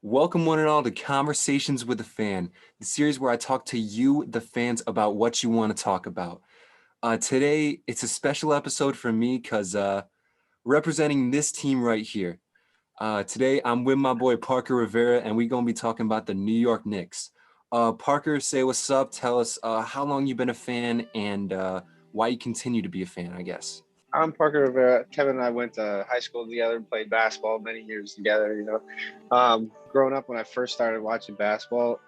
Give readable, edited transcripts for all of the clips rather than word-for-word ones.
Welcome, one and all, to Conversations with a Fan, the series where I talk to you, the fans, about what you want to talk about. Today, it's a special episode for me because representing this team right here. Today, I'm with my boy Parker Rivera, and we're going to be talking about the New York Knicks. Parker, say what's up. Tell us how long you've been a fan and why you continue to be a fan, I guess. I'm Parker Rivera. Kevin and I went to high school together and played basketball many years together. Growing up when I first started watching basketball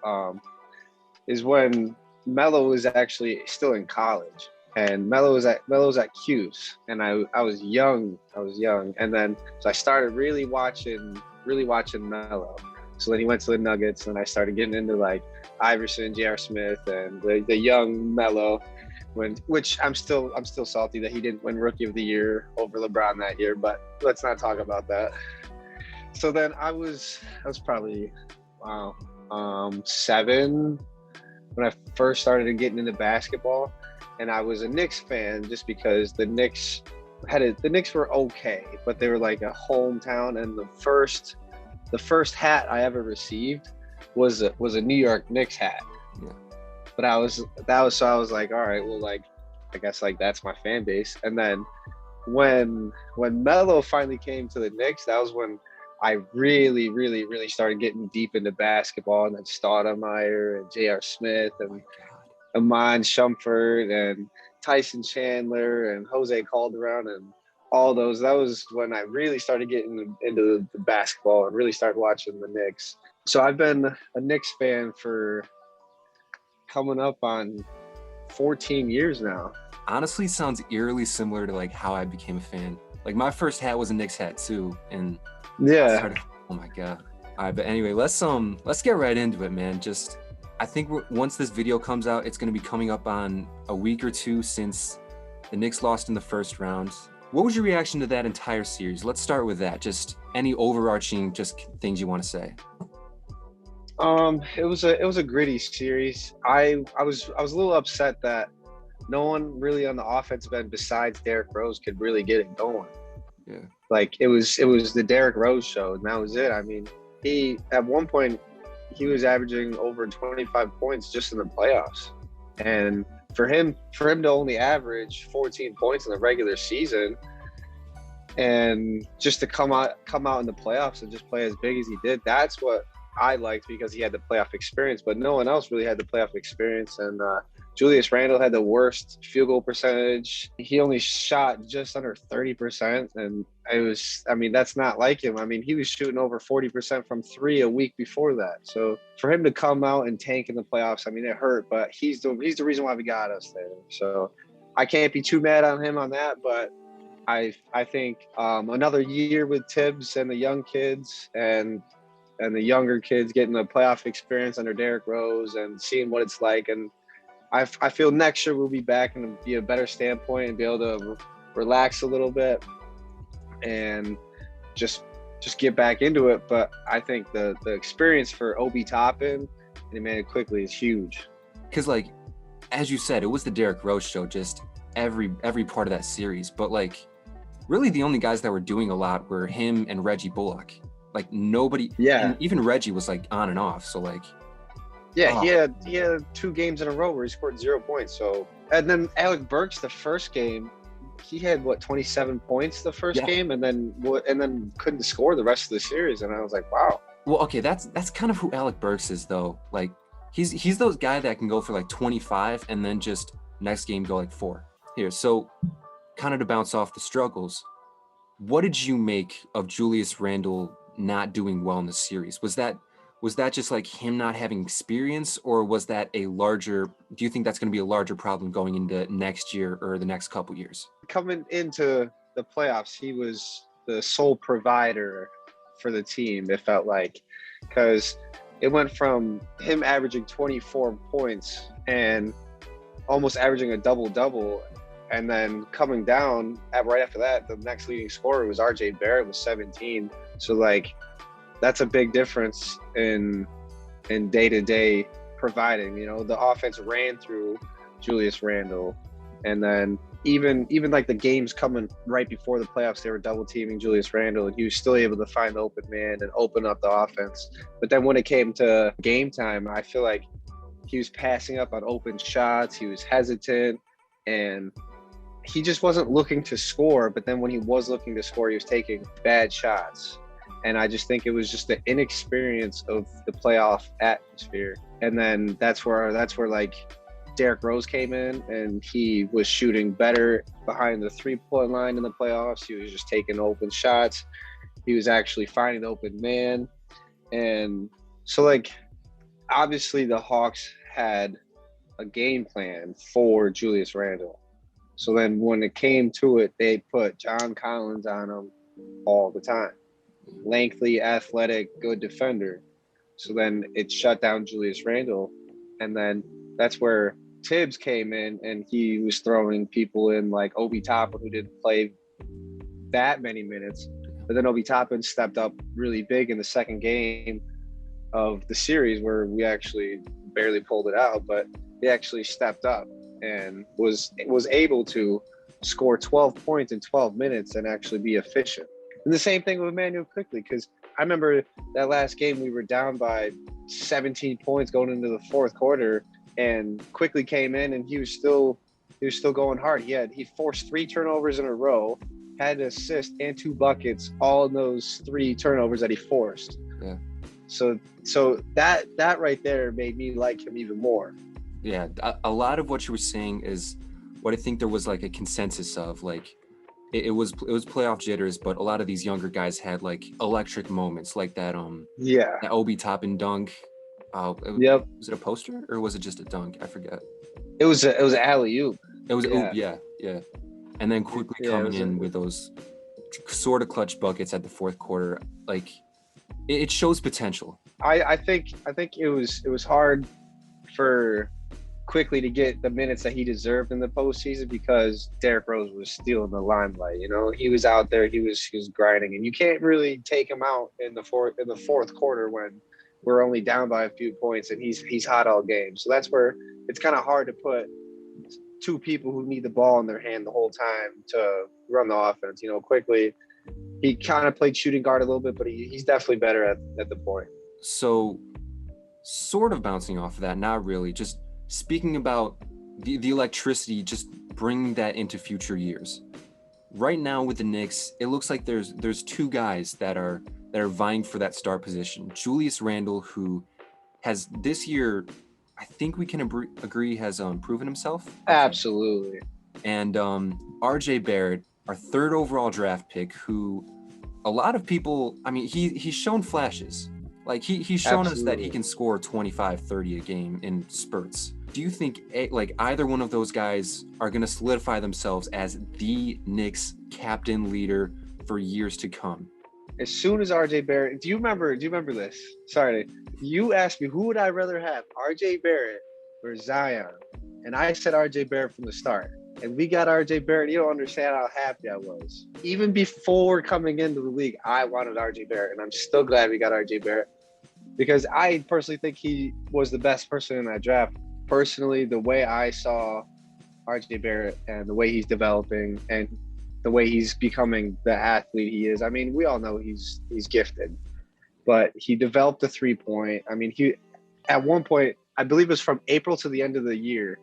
is when Melo was actually still in college, and Melo was at Q's, and I was young. And then so I started really watching Melo. So then he went to the Nuggets, and I started getting into like Iverson, J.R. Smith, and the young Melo. Which I'm still salty that he didn't win Rookie of the Year over LeBron that year, but let's not talk about that. So then I was probably 7 when I first started getting into basketball, and I was a Knicks fan just because the Knicks were okay, but they were like a hometown, and the first hat I ever received was a New York Knicks hat. Yeah. But I was like, all right, well, like, I guess like that's my fan base. And then when Melo finally came to the Knicks, that was when I really, really, really started getting deep into basketball. And then Stoudemire and J.R. Smith and Iman Shumpert and Tyson Chandler and Jose Calderon and all those. That was when I really started getting into the basketball and really started watching the Knicks. So I've been a Knicks fan for coming up on 14 years now. Honestly, sounds eerily similar to like how I became a fan. Like my first hat was a Knicks hat too, and yeah. Oh my god. All right, but anyway, let's get right into it, man. I think once this video comes out, it's going to be coming up on a week or two since the Knicks lost in the first round. What was your reaction to that entire series? Let's start with that. Just any overarching things you want to say. It was a gritty series. I was a little upset that no one really on the offensive end besides Derrick Rose could really get it going. Yeah. Like it was the Derrick Rose show, and that was it. I mean, at one point he was averaging over 25 points just in the playoffs. And for him to only average 14 points in the regular season and just to come out in the playoffs and just play as big as he did, that's what I liked, because he had the playoff experience, but no one else really had the playoff experience. And Julius Randle had the worst field goal percentage. He only shot just under 30%. And that's not like him. I mean, he was shooting over 40% from three a week before that. So for him to come out and tank in the playoffs, I mean, it hurt, but he's the reason why we got us there. So I can't be too mad on him on that, but I think another year with Tibbs and the young kids and the younger kids getting the playoff experience under Derrick Rose and seeing what it's like. And I feel next year we'll be back and be a better standpoint and be able to relax a little bit and just get back into it. But I think the experience for Obi Toppin and Emmanuel quickly is huge. Because like, as you said, it was the Derrick Rose show, just every part of that series. But like, really the only guys that were doing a lot were him and Reggie Bullock. Like nobody, and even Reggie was like on and off. So like, he had 2 games in a row where he scored 0 points. So, and then Alec Burks, the first game, he had 27 points the first game, and then couldn't score the rest of the series. And I was like, wow. Well, okay, that's kind of who Alec Burks is though. Like he's those guy that can go for like 25 and then just next game go like 4. Here, so kind of to bounce off the struggles, what did you make of Julius Randle not doing well in the series? Was that just like him not having experience, or was that do you think that's going to be a larger problem going into next year or the next couple years? Coming into the playoffs, he was the sole provider for the team, it felt like, because it went from him averaging 24 points and almost averaging a double-double, and then coming down right after that, the next leading scorer was RJ Barrett with 17. So like, that's a big difference in day-to-day providing. You know, the offense ran through Julius Randle, and then even like the games coming right before the playoffs, they were double teaming Julius Randle, and he was still able to find the open man and open up the offense. But then when it came to game time, I feel like he was passing up on open shots. He was hesitant, and he just wasn't looking to score. But then when he was looking to score, he was taking bad shots. And I just think it was just the inexperience of the playoff atmosphere. And then that's where like Derrick Rose came in, and he was shooting better behind the 3-point line in the playoffs. He was just taking open shots. He was actually finding the open man. And so, like, obviously the Hawks had a game plan for Julius Randle. So then when it came to it, they put John Collins on him all the time. Lengthy, athletic, good defender. So then it shut down Julius Randle. And then that's where Tibbs came in, and he was throwing people in like Obi Toppin, who didn't play that many minutes. But then Obi Toppin stepped up really big in the second game of the series, where we actually barely pulled it out, but he actually stepped up and was able to score 12 points in 12 minutes and actually be efficient. And the same thing with Emmanuel Quickley, because I remember that last game we were down by 17 points going into the fourth quarter, and Quickley came in and he was still going hard. He forced 3 turnovers in a row, had an assist and 2 buckets, all in those 3 turnovers that he forced. Yeah. So that right there made me like him even more. Yeah, a lot of what you were saying is what I think there was like a consensus of. Like, it was playoff jitters, but a lot of these younger guys had like electric moments, like that that Obi Toppin dunk. Yep. Was it a poster or was it just a dunk? I forget. It was an alley-oop. It was yeah. And then quickly coming in with those sort of clutch buckets at the fourth quarter, like it shows potential. I think it was hard for Quickly to get the minutes that he deserved in the postseason, because Derrick Rose was stealing the limelight. You know, he was out there, he was grinding, and you can't really take him out in the fourth quarter when we're only down by a few points and he's hot all game. So that's where it's kind of hard to put 2 people who need the ball in their hand the whole time to run the offense. You know, Quickly, he kind of played shooting guard a little bit, but he's definitely better at the point. So, sort of bouncing off of that, not really, just speaking about the electricity, just bringing that into future years. Right now with the Knicks, it looks like there's 2 guys that are vying for that start position. Julius Randle, who has this year, I think we can agree, has proven himself. Absolutely. And RJ Barrett, our 3rd overall draft pick, who a lot of people, I mean, he's shown flashes. Like he's shown us that he can score 25, 30 a game in spurts. Do you think like either one of those guys are going to solidify themselves as the Knicks captain leader for years to come? As soon as RJ Barrett, do you remember this? Sorry, you asked me who would I rather have, RJ Barrett or Zion, and I said RJ Barrett from the start. And we got RJ Barrett. You don't understand how happy I was. Even before coming into the league, I wanted RJ Barrett, and I'm still glad we got RJ Barrett, because I personally think he was the best person in that draft. Personally, the way I saw RJ Barrett and the way he's developing and the way he's becoming the athlete he is. I mean, we all know he's gifted, but he developed the 3-point. I mean, he at one point, I believe it was from April to the end of the year,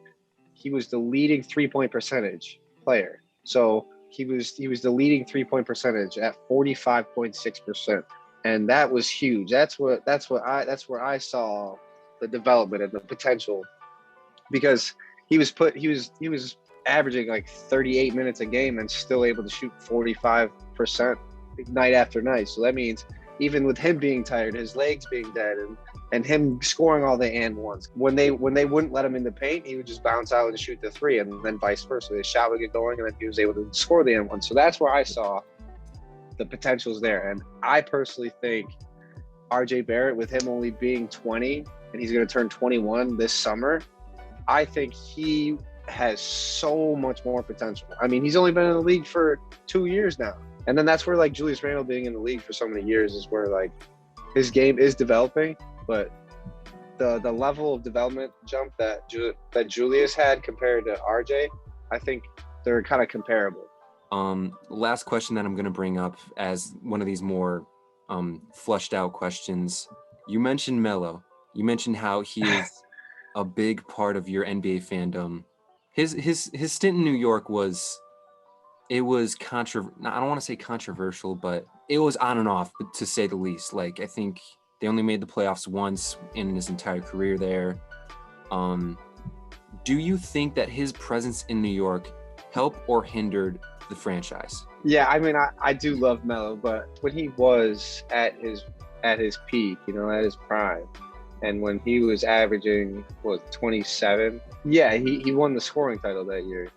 he was the leading 3-point percentage player. So he was the leading 3-point percentage at 45.6%. And that was huge. That's where I saw the development and the potential, because he was averaging like 38 minutes a game and still able to shoot 45% night after night. So that means even with him being tired, his legs being dead, and him scoring all the and ones, when they wouldn't let him in the paint, he would just bounce out and shoot the 3, and then vice versa. The shot would get going, and then he was able to score the and one. So that's where I saw the potential's there. And I personally think RJ Barrett, with him only being 20, and he's going to turn 21 this summer, I think he has so much more potential. I mean, he's only been in the league for 2 years now. And then that's where, like, Julius Randle being in the league for so many years is where, like, his game is developing, but the level of development jump that Julius had compared to RJ, I think they're kind of comparable. Last question that I'm going to bring up as one of these more flushed out questions. You mentioned Melo. You mentioned how he is a big part of your NBA fandom. His stint in New York was I don't want to say controversial, but it was on and off, to say the least. Like, I think they only made the playoffs once in his entire career there. Do you think that his presence in New York helped or hindered the franchise? Yeah, I mean, I do love Melo, but when he was at his peak, at his prime, and when he was averaging 27, yeah, he won the scoring title that year,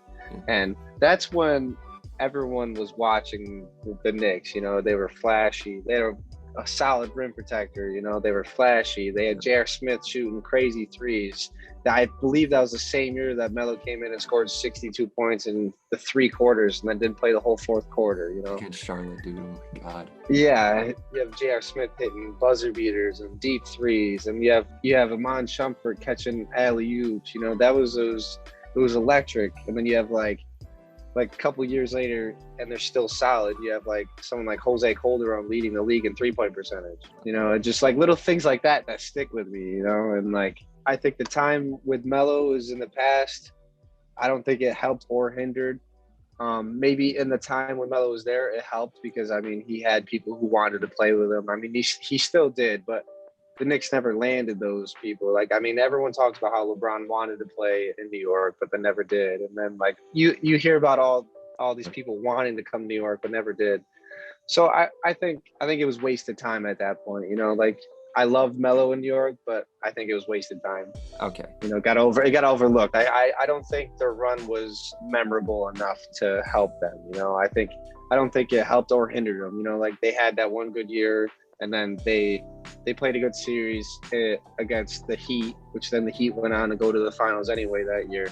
and that's when everyone was watching the Knicks. They were flashy. They were a solid rim protector. They were flashy. They had J.R. Smith shooting crazy threes. I believe that was the same year that Melo came in and scored 62 points in the 3 quarters and then didn't play the whole 4th quarter, Against Charlotte, dude. Oh, my God. Yeah, you have J.R. Smith hitting buzzer beaters and deep threes, and you have Amon Shumpert catching alley-oops. It was electric. And then you have like a couple years later, and they're still solid. You have like someone like Jose Calderon leading the league in 3-point percentage. Just like little things like that stick with me. And like, I think the time with Melo is in the past. I don't think it helped or hindered. Maybe in the time when Melo was there, it helped because, I mean, he had people who wanted to play with him. I mean, he still did, but the Knicks never landed those people. Like, I mean, everyone talks about how LeBron wanted to play in New York, but then never did. And then, like, you hear about all these people wanting to come to New York, but never did. So I think it was wasted time at that point. Like, I love Melo in New York, but I think it was wasted time. Okay. It got overlooked. I don't think their run was memorable enough to help them. I don't think it helped or hindered them. Like, they had that one good year, and then they played a good series against the Heat, which then the Heat went on to go to the finals anyway that year.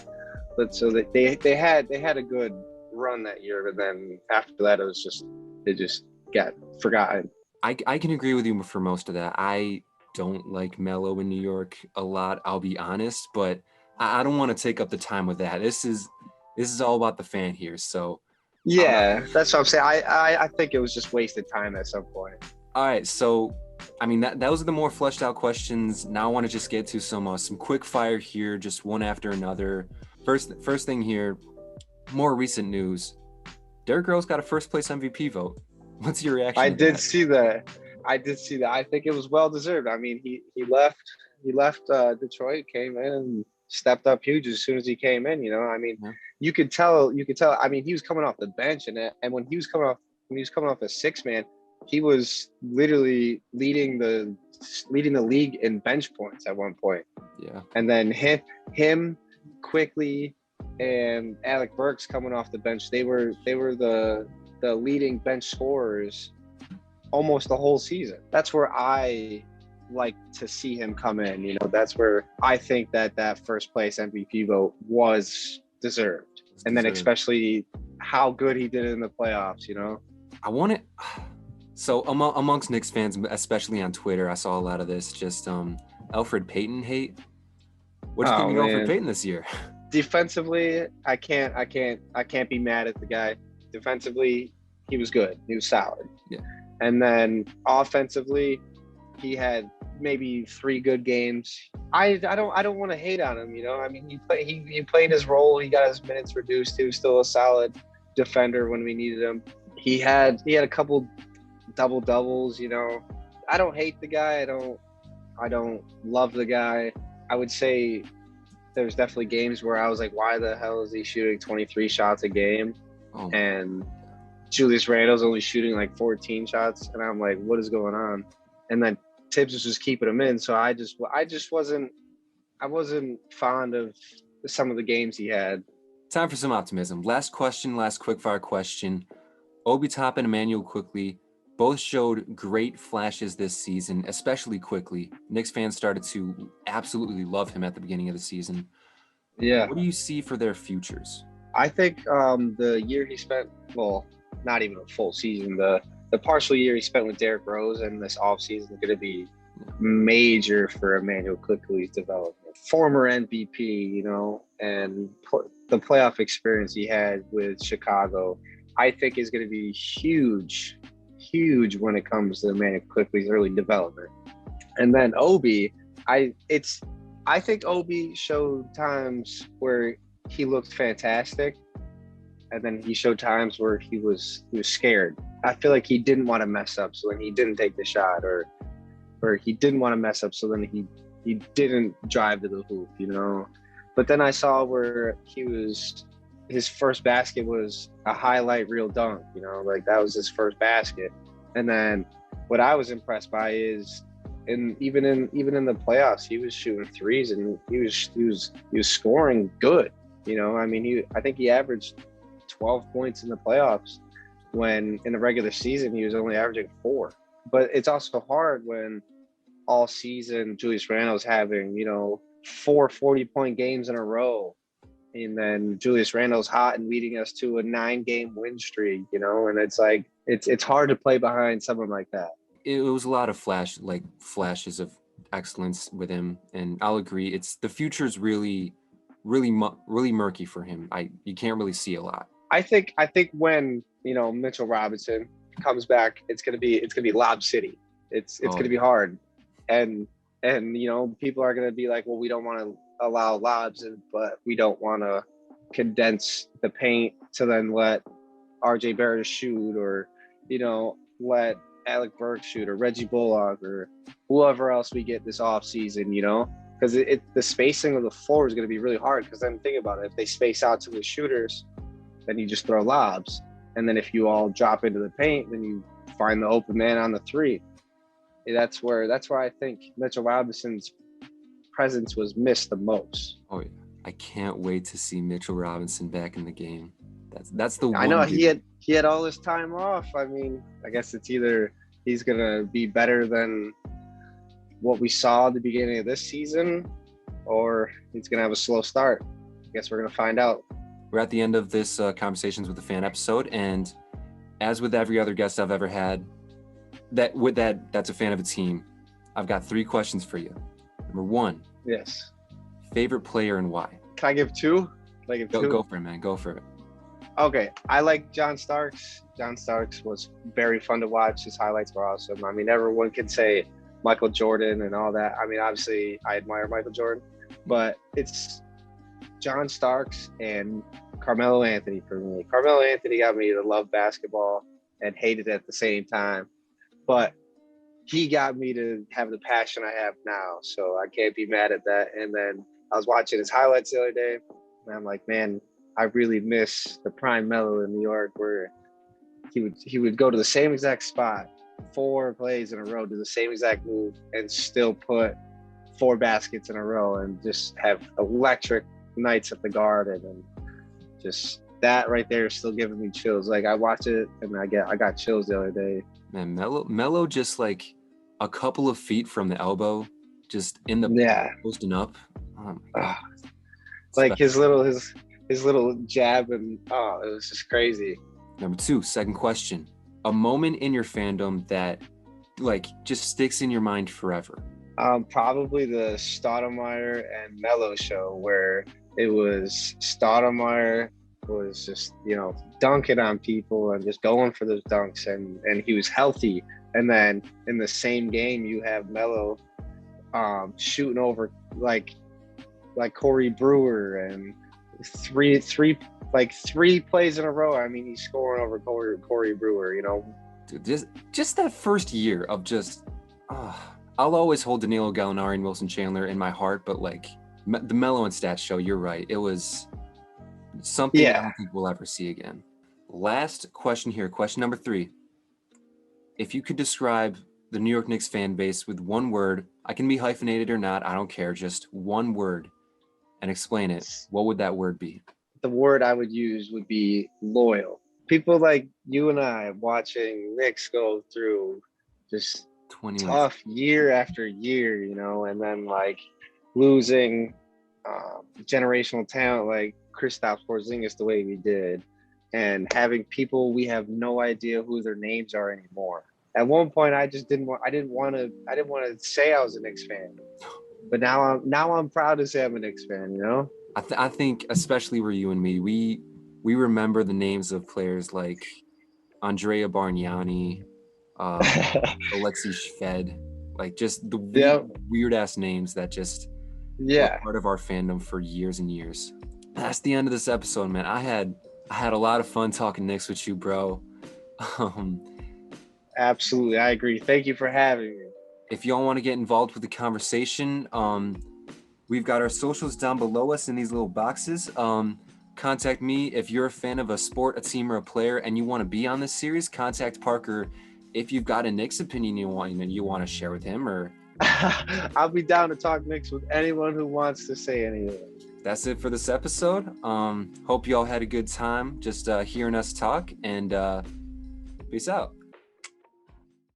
But so that they had a good run that year, but then after that it just got forgotten. I can agree with you for most of that. I don't like Melo in New York a lot, I'll be honest, but I don't want to take up the time with that. This is all about the fan here. So yeah, that's what I'm saying. I think it was just wasted time at some point. All right, so I mean that was the more fleshed out questions. Now I want to just get to some quick fire here, just one after another. First thing here, more recent news. Derrick Rose got a first place MVP vote. What's your reaction? I did see that. I think it was well deserved. I mean, he left Detroit, came in and stepped up huge as soon as he came in. I mean, yeah. You could tell. I mean, he was coming off the bench, and when he was coming off a 6-man, he was literally leading the league in bench points at one point. Yeah. And then him quickly and Alec Burks coming off the bench, they were the leading bench scorers almost the whole season. That's where I like to see him come in. That's where I think that first place MVP vote was deserved. And then especially how good he did in the playoffs, I want it. So amongst Knicks fans, especially on Twitter, I saw a lot of this just Elfrid Payton hate. What do you think of Elfrid Payton this year? Defensively, I can't be mad at the guy. Defensively, he was good. He was solid. Yeah. And then offensively, he had maybe 3 good games. I don't want to hate on him. I mean, he played his role. He got his minutes reduced. He was still a solid defender when we needed him. He had a couple double doubles. I don't hate the guy. I don't love the guy. I would say there's definitely games where I was like, why the hell is he shooting 23 shots a game? Oh. And Julius Randle's only shooting like 14 shots, and I'm like, what is going on? And then Tibbs was just keeping him in, so I wasn't fond of some of the games he had. Time for some optimism. Last quickfire question. Obi Toppin and Emmanuel Quickley both showed great flashes this season, especially Quickley. Knicks fans started to absolutely love him at the beginning of the season. Yeah. What do you see for their futures? I think the year he spent, well, not even a full season, the partial year he spent with Derrick Rose and this offseason is going to be major for Emmanuel Quickley's development. Former MVP, and the playoff experience he had with Chicago, I think is going to be huge, huge when it comes to Emmanuel Quickly's early development. And then Obi, I think Obi showed times where he looked fantastic, and then he showed times where he was scared. I feel like he didn't want to mess up, so then he didn't take the shot, or he didn't want to mess up, so then he didn't drive to the hoop, you know. But then I saw where his first basket was a highlight reel dunk, you know, like that was his first basket. And then what I was impressed by is even in the playoffs, he was shooting threes and he was scoring good. You know, I mean, I think he averaged 12 points in the playoffs when in the regular season he was only averaging 4. But it's also hard when all season Julius Randle's having, you know, 4 40-point games in a row. And then Julius Randle's hot and leading us to a 9-game win streak, you know, and it's like it's hard to play behind someone like that. It was a lot of flashes of excellence with him, and I'll agree. It's the future's really murky for him. You can't really see a lot. I think when, you know, Mitchell Robinson comes back, it's gonna be Lob City. It's gonna be hard, and you know, people are gonna be like, well, we don't want to allow lobs, but we don't want to condense the paint to then let RJ Barrett shoot, or, you know, let Alec Burks shoot, or Reggie Bullock, or whoever else we get this off season, you know, because the spacing of the floor is going to be really hard. Because then think about it, if they space out to the shooters, then you just throw lobs, and then if you all drop into the paint, then you find the open man on the 3. That's where I think Mitchell Robinson's presence was missed the most. Oh yeah, I can't wait to see Mitchell Robinson back in the game. That's the one. I know he had all this time off. I mean, I guess it's either he's gonna be better than what we saw at the beginning of this season, or he's gonna have a slow start. I guess we're gonna find out. We're at the end of this Conversations with a Fan episode, and as with every other guest I've ever had, that's a fan of a team, I've got 3 questions for you. Number 1. Yes. Favorite player and why? Can I give 2? Go for it, man. Go for it. Okay. I like John Starks. John Starks was very fun to watch. His highlights were awesome. I mean, everyone can say Michael Jordan and all that. I mean, obviously, I admire Michael Jordan, but it's John Starks and Carmelo Anthony for me. Carmelo Anthony got me to love basketball and hate it at the same time, but he got me to have the passion I have now, so I can't be mad at that. And then I was watching his highlights the other day, and I'm like, man, I really miss the prime Melo in New York, where he would go to the same exact spot 4 plays in a row, do the same exact move, and still put 4 baskets in a row and just have electric nights at the Garden. And just that right there is still giving me chills. Like, I watch it and I got chills the other day. Man, Melo just like a couple of feet from the elbow, just in the posting up. Oh my God. Like his little jab, and it was just crazy. Number 2, second question. A moment in your fandom that like just sticks in your mind forever. Probably the Stoudemire and Melo show, where it was Stoudemire was just, you know, dunking on people and just going for those dunks, and he was healthy. And then in the same game, you have Melo shooting over like Corey Brewer, and three plays in a row. I mean, he's scoring over Corey Brewer, you know. Dude, just that first year of just, I'll always hold Danilo Gallinari and Wilson Chandler in my heart, but like the Melo and Stats show, you're right. It was something I don't think we'll ever see again. Last question here, question number 3. If you could describe the New York Knicks fan base with one word, I can be hyphenated or not, I don't care, just one word, and explain it, what would that word be? The word I would use would be loyal. People like you and I watching Knicks go through just tough year after year, you know, and then like losing generational talent like Kristaps Porzingis the way we did, and having people we have no idea who their names are anymore. At one point, I didn't want to say I was a Knicks fan, but now I'm proud to say I'm a Knicks fan. You know. I think especially where you and me, we remember the names of players like Andrea Bargnani, Alexei Shved, like just the Yeah, weird ass names that just were yeah, part of our fandom for years and years. That's the end of this episode, man. I had a lot of fun talking Knicks with you, bro. Um, absolutely. I agree. Thank you for having me. if y'all want to get involved with the conversation, we've got our socials down below us in these little boxes. Contact me if you're a fan of a sport, a team, or a player, and you want to be on this series. Contact Parker if you've got a Knicks opinion you want to share with him. Or I'll be down to talk Knicks with anyone who wants to say anything. that's it for this episode. Hope y'all had a good time just hearing us talk, and peace out.